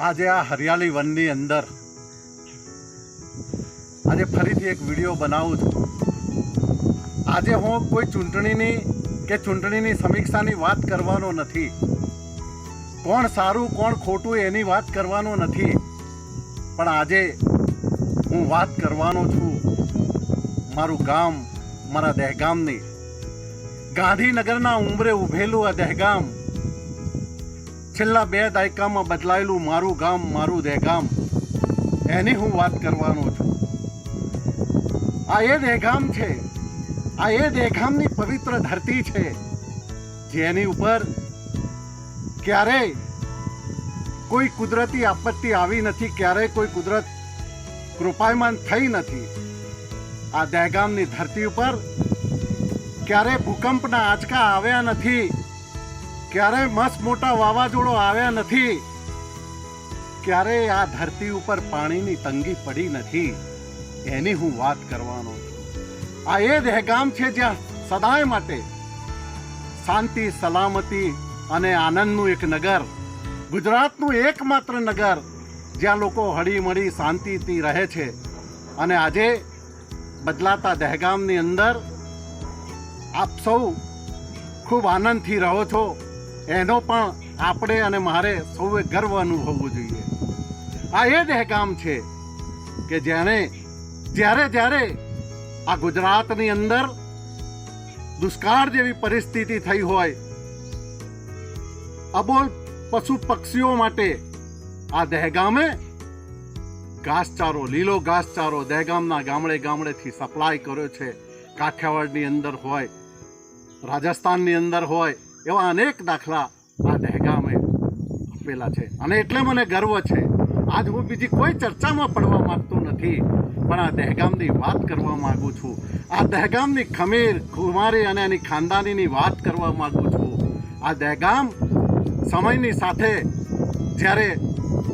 આજે આ હરિયાળી વનની અંદર આજે ફરીથી એક વિડીયો બનાવું છું। આજે હું કોઈ ચૂંટણીની સમીક્ષાની વાત કરવાનો નથી, કોણ સારું કોણ ખોટું એની વાત કરવાનો નથી, પણ આજે હું વાત કરવાનો છું મારું ગામ, મારા દહેગામની। ગાંધીનગરના ઉંબરે ઊભેલું આ દહેગામ, છેલ્લા 2 દાયકામાં બદલાયેલું મારું ગામ, મારું દહેગામ, એની હું વાત કરવાનો છું। આ એ દહેગામ છે, આ એ દહેગામની પવિત્ર ધરતી છે જેની ઉપર ક્યારેય કોઈ કુદરતી આપત્તિ આવી નથી, ક્યારેય કોઈ કુદરત કૃપાયમાન થઈ નથી। આ દહેગામની ધરતી ઉપર ક્યારેય ભૂકંપના આંચકા આવ્યા નથી, ક્યારેય મસ્ત મોટા વાવાઝોડો આવ્યા નથી, ક્યારેય આ ધરતી ઉપર પાણીની તંગી પડી નથી, એની હું વાત કરવાનો છું। આ એ દહેગામ છે જ્યાં સદાય માટે શાંતિ, સલામતી અને આનંદનું એક નગર, ગુજરાતનું એકમાત્ર નગર જ્યાં લોકો હળીમળી શાંતિથી રહે છે। અને આજે બદલાતા દહેગામની અંદર આપ સૌ ખૂબ આનંદથી રહો છો, એનો પણ આપણે અને મારે સૌએ ગર્વ અનુભવવું જોઈએ। આ એ દહેગામ છે કે જ્યારે આ ગુજરાતની અંદર દુષ્કાળ જેવી પરિસ્થિતિ થઈ હોય, અબોલ પશુ પક્ષીઓ માટે આ દહેગામે ઘાસચારો, લીલો ઘાસચારો દહેગામના ગામડે ગામડેથી સપ્લાય કર્યો છે। કાઠિયાવાડની અંદર હોય, રાજસ્થાનની અંદર હોય, એવા અનેક દાખલા આ દહેગામે આપેલા છે અને એટલે મને ગર્વ છે। આજ હું બીજી કોઈ ચર્ચામાં પડવા માંગતો નથી, પણ આ દહેગામની વાત કરવા માંગુ છું। આ દહેગામની ખમીર, ખુમારી અને એની ખાનદાનીની વાત કરવા માંગુ છું। આ દહેગામ સમયની સાથે જ્યારે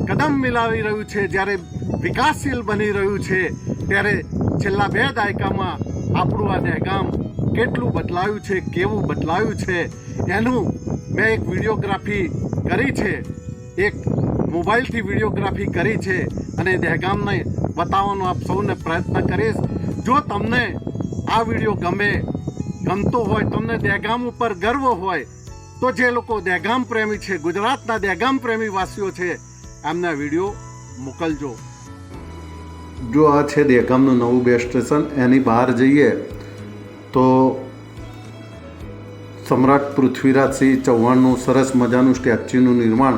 કદમ મિલાવી રહ્યું છે, જ્યારે વિકાસશીલ બની રહ્યું છે, ત્યારે છેલ્લા 2 દાયકામાં આપણું આ દહેગામ કેટલું બદલાયું છે, કેવું બદલાયું છે, એનું મેં એક વિડીયોગ્રાફી કરી છે, એક મોબાઈલથી વિડીયોગ્રાફી કરી છે અને દહેગામને બતાવવાનો આપ સૌને પ્રયત્ન કરીશ। જો તમને આ વિડીયો ગમતો હોય, તમને દહેગામ ઉપર ગર્વ હોય, તો જે લોકો દહેગામ પ્રેમી છે, ગુજરાતના દહેગામ પ્રેમી વાસીઓ છે, એમને આ વિડીયો મોકલજો। જો આ છે દહેગામનું નવું બેસ સ્ટેશન, એની બહાર જઈએ તો સમ્રાટ પૃથ્વીરાજસિંહ ચૌહાણનું સરસ મજાનું સ્ટેચ્યુનું નિર્માણ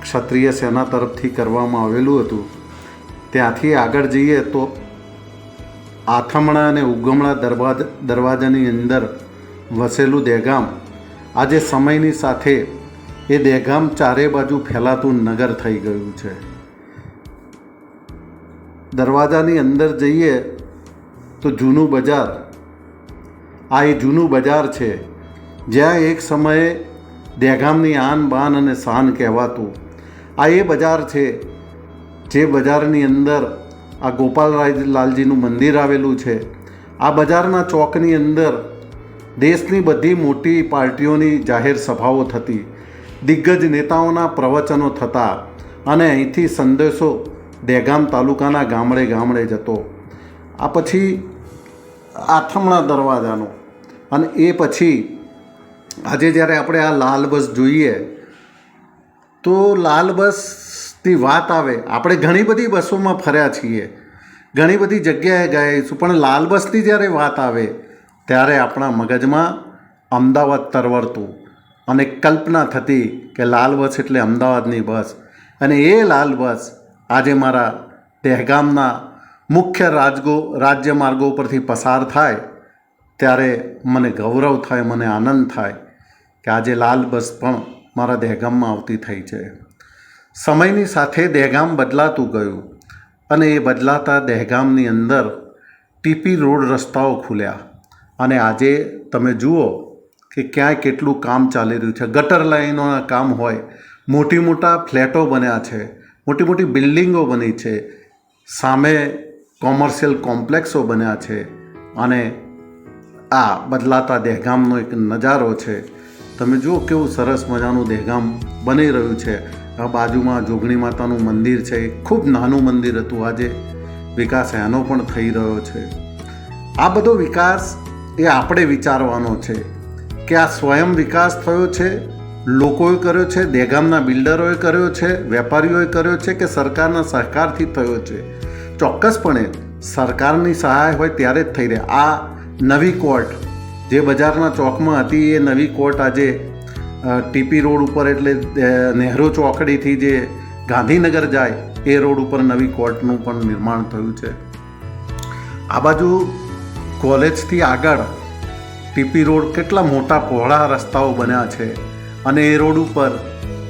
ક્ષત્રિય સેના તરફથી કરવામાં આવેલું હતું। ત્યાંથી આગળ જઈએ તો આથમણા અને ઉગમણા દરવાજાની અંદર વસેલું દહેગામ, આજે સમયની સાથે એ દહેગામ ચારે બાજુ ફેલાતું નગર થઈ ગયું છે। દરવાજાની અંદર જઈએ તો જૂનું બજાર, આ એ જૂનું બજાર છે જ્યાં એક સમયે દહેગામની આન બાન અને શાન કહેવાતું। આ એ બજાર છે જે બજારની અંદર આ ગોપાલલાલજીનું મંદિર આવેલું છે। આ બજારના ચોકની અંદર દેશની બધી મોટી પાર્ટીઓની જાહેર સભાઓ થતી, દિગ્ગજ નેતાઓના પ્રવચનો થતા અને અહીંથી સંદેશો દહેગામ તાલુકાના ગામડે ગામડે જતો। આ પછી આથમણા દરવાજાનો, અને એ પછી આજે જ્યારે આપણે આ લાલ બસ જોઈએ તો લાલ બસની વાત આવે, આપણે ઘણી બધી બસોમાં ફર્યા છીએ, ઘણી બધી જગ્યાએ ગયા છું, પણ લાલ બસની જ્યારે વાત આવે ત્યારે આપણા મગજમાં અમદાવાદ તરવરતું અને કલ્પના થતી કે લાલ બસ એટલે અમદાવાદની બસ। અને એ લાલ બસ આજે મારા દહેગામના મુખ્ય રાજ્ય માર્ગો પરથી પસાર થાય ત્યારે મને ગૌરવ થાય, મને આનંદ થાય કે આજે લાલ બસ પણ મારા દહેગામમાં આવતી થઈ છે। સમયની સાથે દહેગામ બદલાતું ગયું અને એ બદલાતા દહેગામની અંદર ટીપી રોડ રસ્તાઓ ખુલ્યા અને આજે તમે જુઓ કે ક્યાંય કેટલું કામ ચાલી રહ્યું છે। ગટર લાઈનોના કામ હોય, મોટા ફ્લેટો બન્યા છે, મોટી બિલ્ડિંગો બની છે, સામે કોમર્શિયલ કોમ્પ્લેક્સો બન્યા છે અને આ બદલાતા દહેગામનો એક નજારો છે। તમે જુઓ કેવું સરસ મજાનું દહેગામ બની રહ્યું છે આ બાજુમાં જોગણી માતાનું મંદિર છે, ખૂબ નાનું મંદિર હતું, આજે વિકાસ એનો પણ થઈ રહ્યો છે. આ બધો વિકાસ એ આપણે વિચારવાનો છે કે આ સ્વયં વિકાસ થયો છે, લોકોએ કર્યો છે, દહેગામના બિલ્ડરોએ કર્યો છે, વેપારીઓએ કર્યો છે કે સરકારના સહકારથી થયો છે. ચોક્કસપણે સરકારની સહાય હોય ત્યારે જ થઈ રહે. આ નવી કોર્ટ જે બજારના ચોકમાં હતી એ નવી કોર્ટ આજે ટીપી રોડ ઉપર એટલે નહેરુ ચોકડીથી જે ગાંધીનગર જાય એ રોડ ઉપર નવી કોર્ટનું પણ નિર્માણ થયું છે. આ બાજુ કોલેજથી આગળ ટીપી રોડ કેટલા મોટા પહોળા રસ્તાઓ બન્યા છે અને એ રોડ ઉપર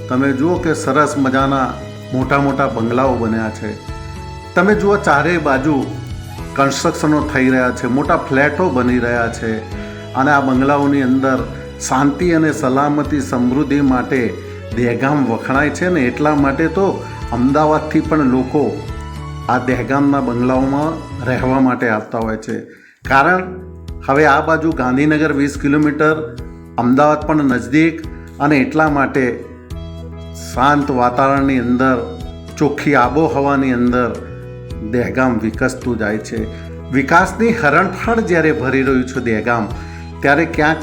તમે જુઓ કે સરસ મજાના મોટા મોટા બંગલાઓ બન્યા છે. તમે જુઓ ચારેય બાજુ કન્સ્ટ્રક્શનો થઈ રહ્યા છે, મોટા ફ્લેટો બની રહ્યા છે અને આ બંગલાઓની અંદર શાંતિ અને સલામતી સમૃદ્ધિ માટે દહેગામ વખણાય છે ને એટલા માટે તો અમદાવાદથી પણ લોકો આ દહેગામના બંગલાઓમાં રહેવા માટે આવતા હોય છે. કારણ હવે આ બાજુ ગાંધીનગર 20 કિલોમીટર, અમદાવાદ પણ નજદીક અને એટલા માટે શાંત વાતાવરણની અંદર, ચોખ્ખી આબોહવાની અંદર દહેગામ વિકસતું જાય છે. વિકાસની હરણફાળ જ્યારે ભરી રહ્યું છે દહેગામ, ત્યારે ક્યાંક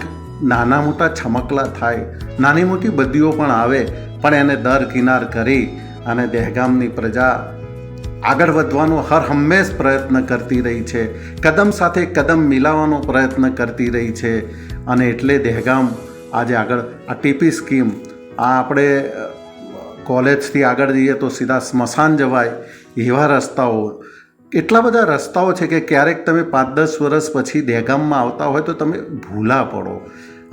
નાના મોટા છમકલા થાય, નાની મોટી બદીઓ પણ આવે, પણ એને દરકિનાર કરી અને દહેગામની પ્રજા આગળ વધવાનો હર હંમેશ પ્રયત્ન કરતી રહી છે, કદમ સાથે કદમ મિલાવવાનો પ્રયત્ન કરતી રહી છે. અને એટલે દહેગામ આજે આગળ આ ટીપી સ્કીમ, આ આપણે કોલેજથી આગળ જઈએ તો સીધા સ્મશાન જવાય એવા રસ્તાઓ, એટલા બધા રસ્તાઓ છે કે ક્યારેક તમે 5-10 વર્ષ પછી દહેગામમાં આવતા હોય તો તમે ભૂલા પડો.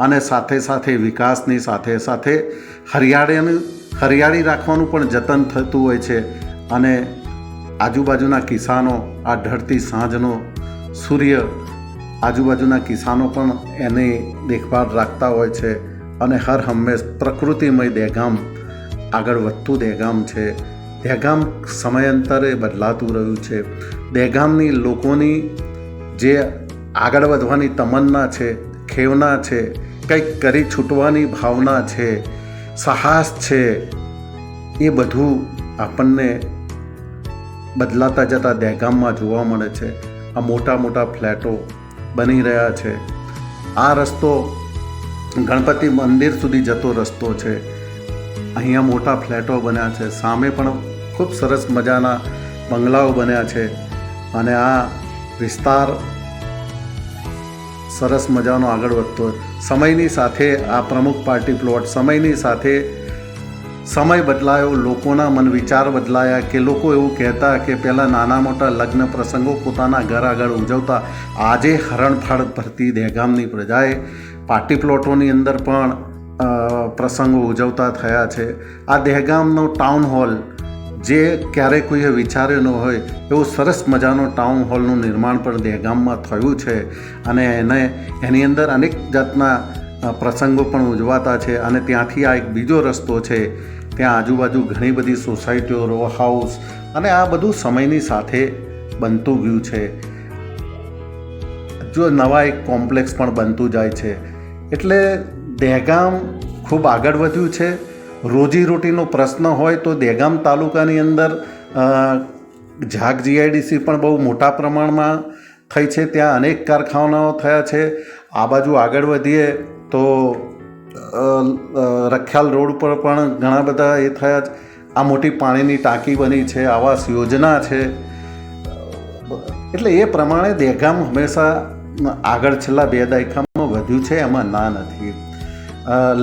અને સાથે સાથે વિકાસની સાથે સાથે હરિયાળી રાખવાનું પણ જતન થતું હોય છે. અને આજુબાજુના કિસાનો, આ ઢળતી સાંજનો સૂર્ય, આજુબાજુના કિસાનો પણ એની દેખભાળ રાખતા હોય છે. અને હર હંમેશ પ્રકૃતિમય દહેગામ આગળ વધતું દહેગામ છે. દહેગામ સમયાંતરે બદલાતું રહ્યું છે. દહેગામની લોકોની જે આગળ વધવાની તમન્ના છે, ખેવના છે, કંઈક કરી છૂટવાની ભાવના છે, સાહસ છે, એ બધું આપણને બદલાતા જતા દહેગામમાં જોવા મળે છે. આ મોટા મોટા ફ્લેટો બની રહ્યા છે. આ રસ્તો ગણપતિ મંદિર સુધી જતો રસ્તો છે. અહીંયા મોટા ફ્લેટો બન્યા છે, સામે પણ ખૂબ સરસ મજાના બંગલાઓ બન્યા છે. અને આ વિસ્તાર સરસ મજાનો આગળ વધતો સમયની સાથે આ પ્રમુખ પાર્ટી પ્લોટ, સમયની સાથે સમય બદલાયો, લોકોના મન વિચાર બદલાયા કે લોકો એવું કહેતા કે પહેલાં નાના મોટા લગ્ન પ્રસંગો પોતાના ઘર આગળ ઉજવતા, આજે હરણફાળ ભરતી દહેગામની પ્રજાએ પાર્ટી પ્લોટોની અંદર પણ પ્રસંગો ઉજવતા થયા છે. આ દહેગામનો ટાઉન હોલ, જે ક્યારેય કોઈએ વિચાર્યો ન હોય એવું સરસ મજાનો ટાઉન હોલનું નિર્માણ પણ દહેગામમાં થયું છે. અને એની અંદર અનેક જાતના પ્રસંગો પણ ઉજવાતા છે. અને ત્યાંથી આ એક બીજો રસ્તો છે, ત્યાં આજુબાજુ ઘણી બધી સોસાયટીઓ, રો હાઉસ અને આ બધું સમયની સાથે બનતું ગયું છે. જો નવા એક કોમ્પ્લેક્સ પણ બનતું જાય છે. એટલે દહેગામ ખૂબ આગળ વધ્યું છે. રોજીરોટીનો પ્રશ્ન હોય તો દહેગામ તાલુકાની અંદર ઝાક જીઆઈડીસી પણ બહુ મોટા પ્રમાણમાં થઈ છે. ત્યાં અનેક કારખાનાઓ થયા છે. આ બાજુ આગળ વધીએ તો રખિયાલ રોડ પર પણ ઘણા બધા એ થયા છે. આ મોટી પાણીની ટાંકી બની છે, આવાસ યોજના છે. એટલે એ પ્રમાણે દહેગામ હંમેશા આગળ છેલ્લા 2 દાયકામાં વધ્યું છે, એમાં ના નથી.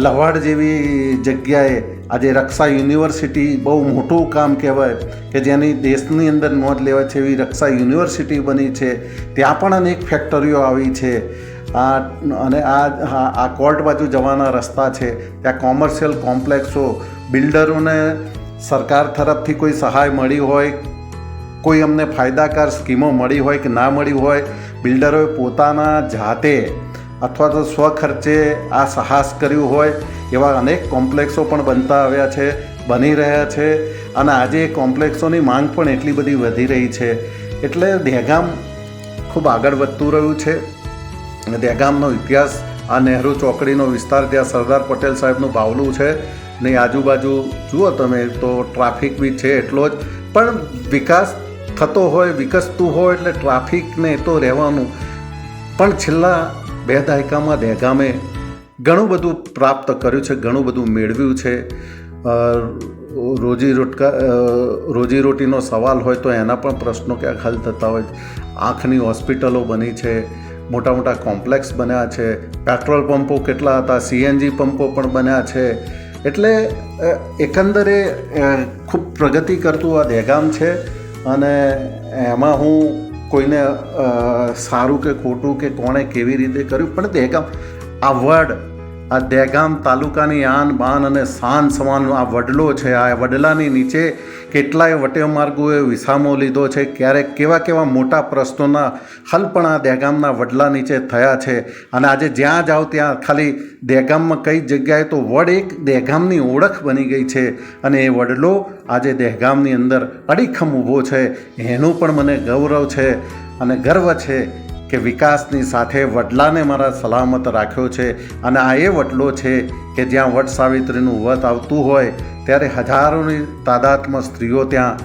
લવાડ જેવી જગ્યાએ આજે રક્ષા યુનિવર્સિટી બહુ મોટું કામ કહેવાય કે જેની દેશની અંદર નોંધ લેવાય છે એવી રક્ષા યુનિવર્સિટી બની છે. ત્યાં પણ અનેક ફેક્ટરીઓ આવી છે. અને આ કોર્ટ બાજુ જવાના રસ્તા છે. ત્યાં કોમર્શિયલ કોમ્પ્લેક્સો, બિલ્ડરોને સરકાર તરફથી કોઈ સહાય મળી હોય, કોઈ અમને ફાયદાકાર સ્કીમો મળી હોય કે ના મળી હોય, બિલ્ડરોએ પોતાના જાતે અથવા તો સ્વખર્ચે આ સાહસ કર્યું હોય એવા અનેક કોમ્પ્લેક્સો પણ બનતા આવ્યા છે, બની રહ્યા છે. અને આજે કોમ્પ્લેક્સોની માંગ પણ એટલી બધી વધી રહી છે. એટલે દહેગામ ખૂબ આગળ વધતું રહ્યું છે. દહેગામનો ઇતિહાસ, આ નહેરુ ચોકડીનો વિસ્તાર જ્યાં સરદાર પટેલ સાહેબનું બાવલું છે ને આજુબાજુ જુઓ તમે તો ટ્રાફિક બી છે એટલો જ, પણ વિકાસ થતો હોય, વિકસતું હોય એટલે ટ્રાફિકને તો રહેવાનું. પણ છેલ્લા 2 દાયકામાં દહેગામે ઘણું બધું પ્રાપ્ત કર્યું છે, ઘણું બધું મેળવ્યું છે. રોજીરોટીનો સવાલ હોય તો એના પણ પ્રશ્નો ક્યાંક હલ થતા હોય. આંખની હોસ્પિટલો બની છે, મોટા મોટા કોમ્પ્લેક્સ બન્યા છે, પેટ્રોલ પંપો કેટલા હતા, CNG પંપો પણ બન્યા છે. એટલે એકંદરે ખૂબ પ્રગતિ કરતું આ દહેગામ છે. અને એમાં હું કોઈને સારું કે ખોટું કે કોણે કેવી રીતે કર્યું, પણ દહેગામ આ આ દહેગામ તાલુકાની આન બાન અને શાન સમાન આ વડલો છે. આ વડલાની નીચે કેટલાય વટેમાર્ગોએ વિસામો લીધો છે. ક્યારેક કેવા મોટા પ્રશ્નોના હલ પણ આ દહેગામના વડલા નીચે થયા છે. અને આજે જ્યાં જાઓ ત્યાં ખાલી દહેગામમાં કઈ જગ્યાએ તો વડ એક દહેગામની ઓળખ બની ગઈ છે. અને એ વડલો આજે દહેગામની અંદર અડીખમ ઊભો છે. એનું પણ મને ગૌરવ છે અને ગર્વ છે કે વિકાસની સાથે વડલાને મારા સલામત રાખ્યો છે. અને આ એ વડલો છે કે જ્યાં વટ સાવિત્રીનું વ્રત આવતું હોય ત્યારે હજારોની તાદાદમાં સ્ત્રીઓ ત્યાં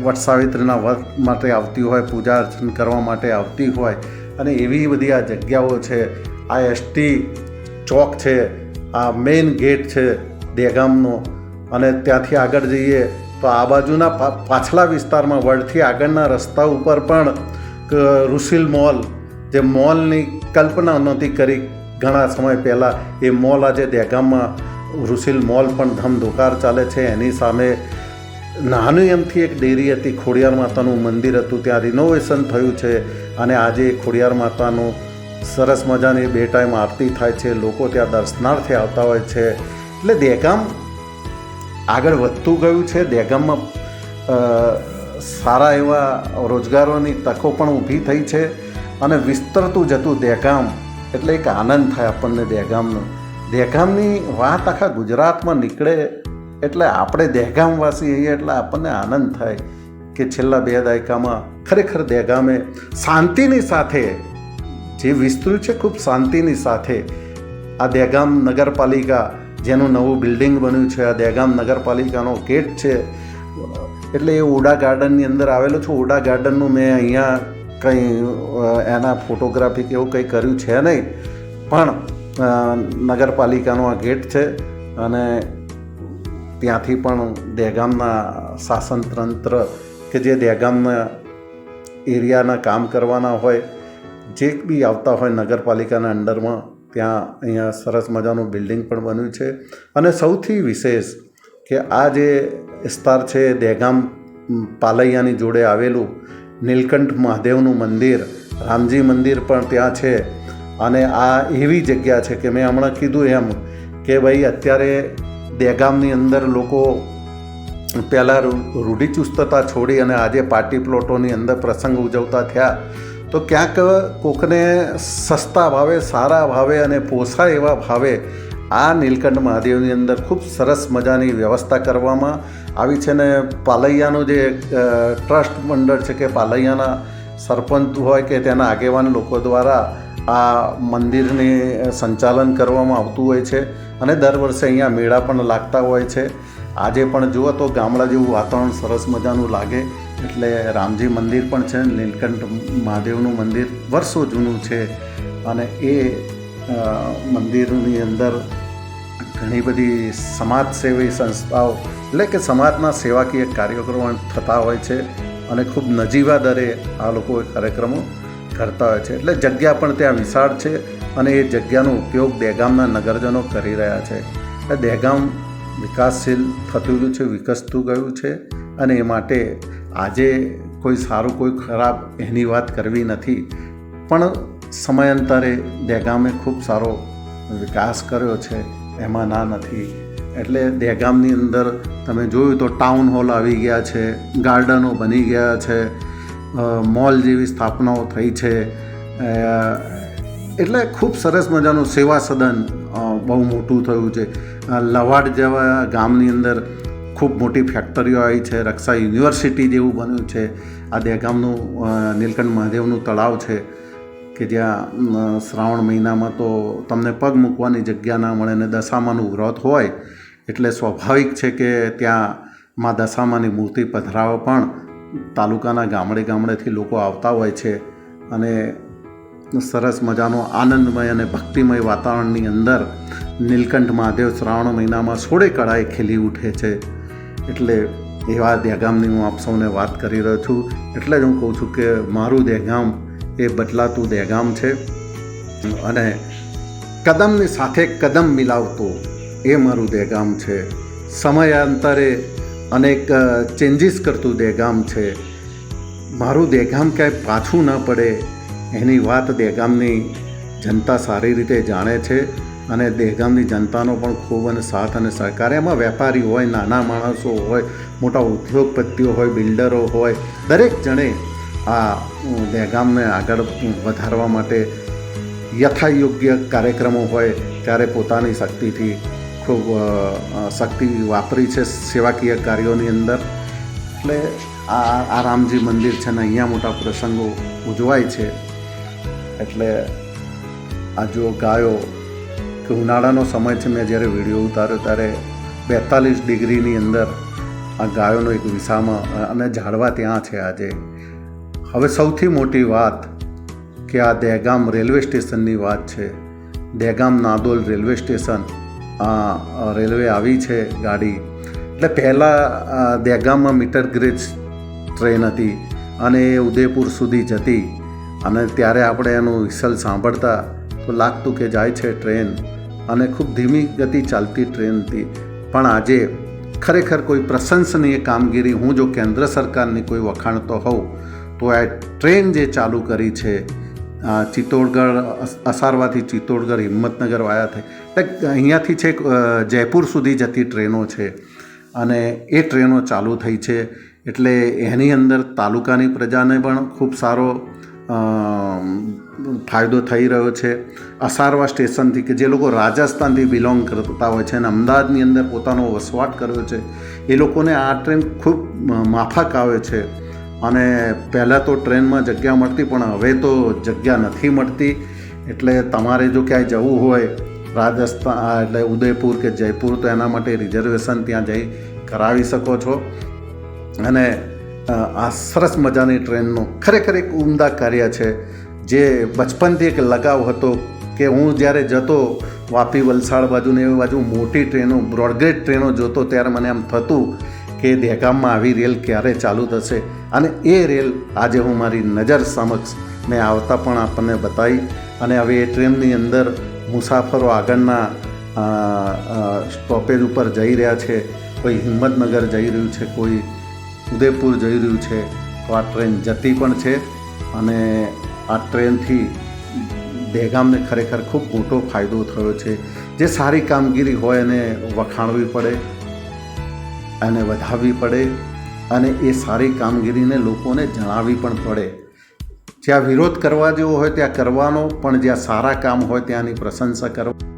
વટ સાવિત્રીના વ્રત માટે આવતી હોય, પૂજા અર્ચન કરવા માટે આવતી હોય. અને એવી બધી આ જગ્યાઓ છે. આ ST ચોક છે, આ મેઇન ગેટ છે દહેગામનો. અને ત્યાંથી આગળ જઈએ તો આ બાજુના પાછલા વિસ્તારમાં વડથી આગળના રસ્તા ઉપર પણ રુશિલ મોલ, જે મોલની કલ્પના નહોતી કરી ઘણા સમય પહેલાં, એ મોલ આજે દહેગામમાં રુશિલ મોલ પણ ધમધોકાર ચાલે છે. એની સામે નાની એમથી એક ડેરી હતી, ખોડિયાર માતાનું મંદિર હતું, ત્યાં રિનોવેશન થયું છે. અને આજે ખોડિયાર માતાનું સરસ મજાની 2 ટાઈમ આરતી થાય છે. લોકો ત્યાં દર્શનાર્થે આવતા હોય છે. એટલે દહેગામ આગળ વધતું ગયું છે. દહેગામમાં સારા એવા રોજગારોની તકો પણ ઊભી થઈ છે. અને વિસ્તરતું જતું દહેગામ એટલે એક આનંદ થાય આપણને દહેગામનો. દહેગામની વાત આખા ગુજરાતમાં નીકળે એટલે આપણે દહેગામવાસી છીએ એટલે આપણને આનંદ થાય કે છેલ્લા 2 દાયકામાં ખરેખર દહેગામે શાંતિની સાથે જે વિસ્તૃત છે, ખૂબ શાંતિની સાથે આ દહેગામ નગરપાલિકા જેનું નવું બિલ્ડિંગ બન્યું છે, આ દહેગામ નગરપાલિકાનો ગેટ છે. એટલે એ ઓડા ગાર્ડનની અંદર આવેલો છું. ઓડા ગાર્ડનનું મેં અહીંયા કંઈ એના ફોટોગ્રાફી કે એવું કંઈ કર્યું છે નહીં, પણ નગરપાલિકાનો આ ગેટ છે. અને ત્યાંથી પણ દહેગામના શાસન તંત્ર કે જે દહેગામના એરિયાના કામ કરવાના હોય, જે બી આવતા હોય નગરપાલિકાના અંડરમાં, ત્યાં અહીંયા સરસ મજાનું બિલ્ડિંગ પણ બન્યું છે. અને સૌથી વિશેષ કે આ જે વિસ્તાર છે દહેગામ પાલૈયાની જોડે આવેલું નીલકંઠ મહાદેવનું મંદિર, રામજી મંદિર પણ ત્યાં છે. અને આ એવી જગ્યા છે કે મેં હમણાં કીધું એમ કે ભાઈ અત્યારે દહેગામની અંદર લોકો પહેલાં રૂઢિચુસ્તતા છોડી અને આજે પાર્ટી પ્લોટોની અંદર પ્રસંગ ઉજવતા થયા. તો ક્યાંક કોકને સસ્તા ભાવે, સારા ભાવે અને પોસાય એવા ભાવે આ નીલકંઠ મહાદેવની અંદર ખૂબ સરસ મજાની વ્યવસ્થા કરવામાં આવી છે. ને પાલૈયાનું જે ટ્રસ્ટ મંડળ છે કે પાલૈયાના સરપંચ હોય કે તેના આગેવાન લોકો દ્વારા આ મંદિરને સંચાલન કરવામાં આવતું હોય છે. અને દર વર્ષે અહીંયા મેળા પણ લાગતા હોય છે. આજે પણ જુઓ તો ગામડા જેવું વાતાવરણ સરસ મજાનું લાગે. એટલે રામજી મંદિર પણ છે, નીલકંઠ મહાદેવનું મંદિર વર્ષો જૂનું છે. અને એ મંદિરની અંદર ઘણી બધી સમાજસેવી સંસ્થાઓ એટલે કે સમાજના સેવાકીય કાર્યક્રમો થતા હોય છે. અને ખૂબ નજીવા દરે આ લોકો કાર્યક્રમો કરતા હોય છે. એટલે જગ્યા પણ ત્યાં વિશાળ છે અને એ જગ્યાનો ઉપયોગ દહેગામના નગરજનો કરી રહ્યા છે. એટલે દહેગામ વિકાસશીલ થતું ગયું છે, વિકસતું ગયું છે. અને એ માટે આજે કોઈ સારું કોઈ ખરાબ એની વાત કરવી નથી, પણ સમયાંતરે દહેગામે ખૂબ સારો વિકાસ કર્યો છે, એમાં ના નથી. એટલે દહેગામની અંદર તમે જોયું તો ટાઉન હોલ આવી ગયા છે, ગાર્ડનો બની ગયા છે, મોલ જેવી સ્થાપનાઓ થઈ છે. એટલે ખૂબ સરસ મજાનું સેવા સદન બહુ મોટું થયું છે. લવાડ જેવા ગામની અંદર ખૂબ મોટી ફેક્ટરીઓ આવી છે, રક્ષા યુનિવર્સિટી જેવું બન્યું છે. આ દહેગામનું નીલકંઠ મહાદેવનું તળાવ છે કે જ્યાં શ્રાવણ મહિનામાં તો તમને પગ મૂકવાની જગ્યા ના મળે ને દશામાનું વ્રત હોય એટલે સ્વાભાવિક છે કે ત્યાં મા દશામાની મૂર્તિ પધરાવવા પણ તાલુકાના ગામડે ગામડેથી લોકો આવતા હોય છે અને સરસ મજાનો આનંદમય અને ભક્તિમય વાતાવરણની અંદર નીલકંઠ મહાદેવ શ્રાવણ મહિનામાં સોળે કળાએ ખીલી ઉઠે છે. એટલે એવા દહેગામની હું આપ સૌને વાત કરી રહ્યો છું. એટલે જ હું કહું છું કે મારું દહેગામ એ બદલાતું દહેગામ છે અને કદમની સાથે કદમ મિલાવતું એ મારું દહેગામ છે. સમયાંતરે અનેક ચેન્જીસ કરતું દહેગામ છે. મારું દહેગામ ક્યાંય પાછું ન પડે એની વાત દહેગામની જનતા સારી રીતે જાણે છે અને દહેગામની જનતાનો પણ ખૂબ અને સાથ અને સહકાર. એમાં વેપારી હોય, નાના માણસો હોય, મોટા ઉદ્યોગપતિઓ હોય, બિલ્ડરો હોય, દરેક જણે આ દહેગામને આગળ વધારવા માટે યથાયોગ્ય કાર્યક્રમો હોય ત્યારે પોતાની શક્તિથી ખૂબ શક્તિ વાપરી છે સેવાકીય કાર્યોની અંદર. એટલે આ રામજી મંદિર છે ને અહીંયા મોટા પ્રસંગો ઉજવાય છે. એટલે આ જો ગાયો કે ઉનાળાનો સમય છે, મેં જ્યારે વિડીયો ઉતાર્યો ત્યારે 42 ડિગ્રીની અંદર આ ગાયોનો એક વિસામાં અને ઝાડવા ત્યાં છે આજે. હવે સૌથી મોટી વાત કે આ દહેગામ રેલવે સ્ટેશનની વાત છે. દહેગામ નાદોલ રેલવે સ્ટેશન, આ રેલવે આવી છે ગાડી. એટલે પહેલાં દહેગામમાં મીટર ગેજ ટ્રેન હતી અને એ ઉદયપુર સુધી જતી અને ત્યારે આપણે એનું વિસલ સાંભળતા તો લાગતું કે જાય છે ટ્રેન અને ખૂબ ધીમી ગતિ ચાલતી ટ્રેન હતી. પણ આજે ખરેખર કોઈ પ્રશંસનીય કામગીરી, હું જો કેન્દ્ર સરકારની કોઈ વખાણતો હોઉં તો આ ટ્રેન જે ચાલુ કરી છે ચિત્તોડગઢ, અસારવાથી ચિત્તોડગઢ, હિંમતનગર વાયા થઈ, એટલે અહીંયાથી છેક જયપુર સુધી જતી ટ્રેનો છે અને એ ટ્રેનો ચાલુ થઈ છે. એટલે એની અંદર તાલુકાની પ્રજાને પણ ખૂબ સારો ફાયદો થઈ રહ્યો છે. અસારવા સ્ટેશનથી કે જે લોકો રાજસ્થાનથી બિલોંગ કરતા હોય છે અને અમદાવાદની અંદર પોતાનો વસવાટ કર્યો છે એ લોકોને આ ટ્રેન ખૂબ માફક આવે છે. અને પહેલાં તો ટ્રેનમાં જગ્યા મળતી પણ હવે તો જગ્યા નથી મળતી. એટલે તમારે જો ક્યાંય જવું હોય રાજસ્થાન એટલે ઉદયપુર કે જયપુર તો એના માટે રિઝર્વેશન ત્યાં જઈ કરાવી શકો છો. અને આ સરસ મજાની ટ્રેનનું ખરેખર એક ઉમદા કાર્ય છે જે બચપનથી એક લગાવ હતો કે હું જ્યારે જતો વાપી, વલસાડ બાજુ ને એ બાજુ મોટી ટ્રેનો, બ્રોડગેજ ટ્રેનો જોતો ત્યારે મને એમ થતું કે દહેગામમાં આવી રેલ ક્યારે ચાલુ થશે. અને એ રેલ આજે હું મારી નજર સમક્ષ મેં આવતા પણ આપણને બતાવી. અને હવે એ ટ્રેનની અંદર મુસાફરો આગળના સ્ટોપેજ ઉપર જઈ રહ્યા છે. કોઈ હિંમતનગર જઈ રહ્યું છે, કોઈ ઉદયપુર જઈ રહ્યું છે. તો આ ટ્રેન જતી પણ છે અને આ ટ્રેનથી દહેગામને ખરેખર ખૂબ મોટો ફાયદો થયો છે. જે સારી કામગીરી હોય એને વખાણવી પડે, એને વધારવી પડે અને એ સારી કામગીરીને લોકોને જણાવવી પણ પડે. જ્યાં વિરોધ કરવા જેવો હોય ત્યાં કરવાનો, પણ જ્યાં સારા કામ હોય ત્યાંની પ્રશંસા કરવા.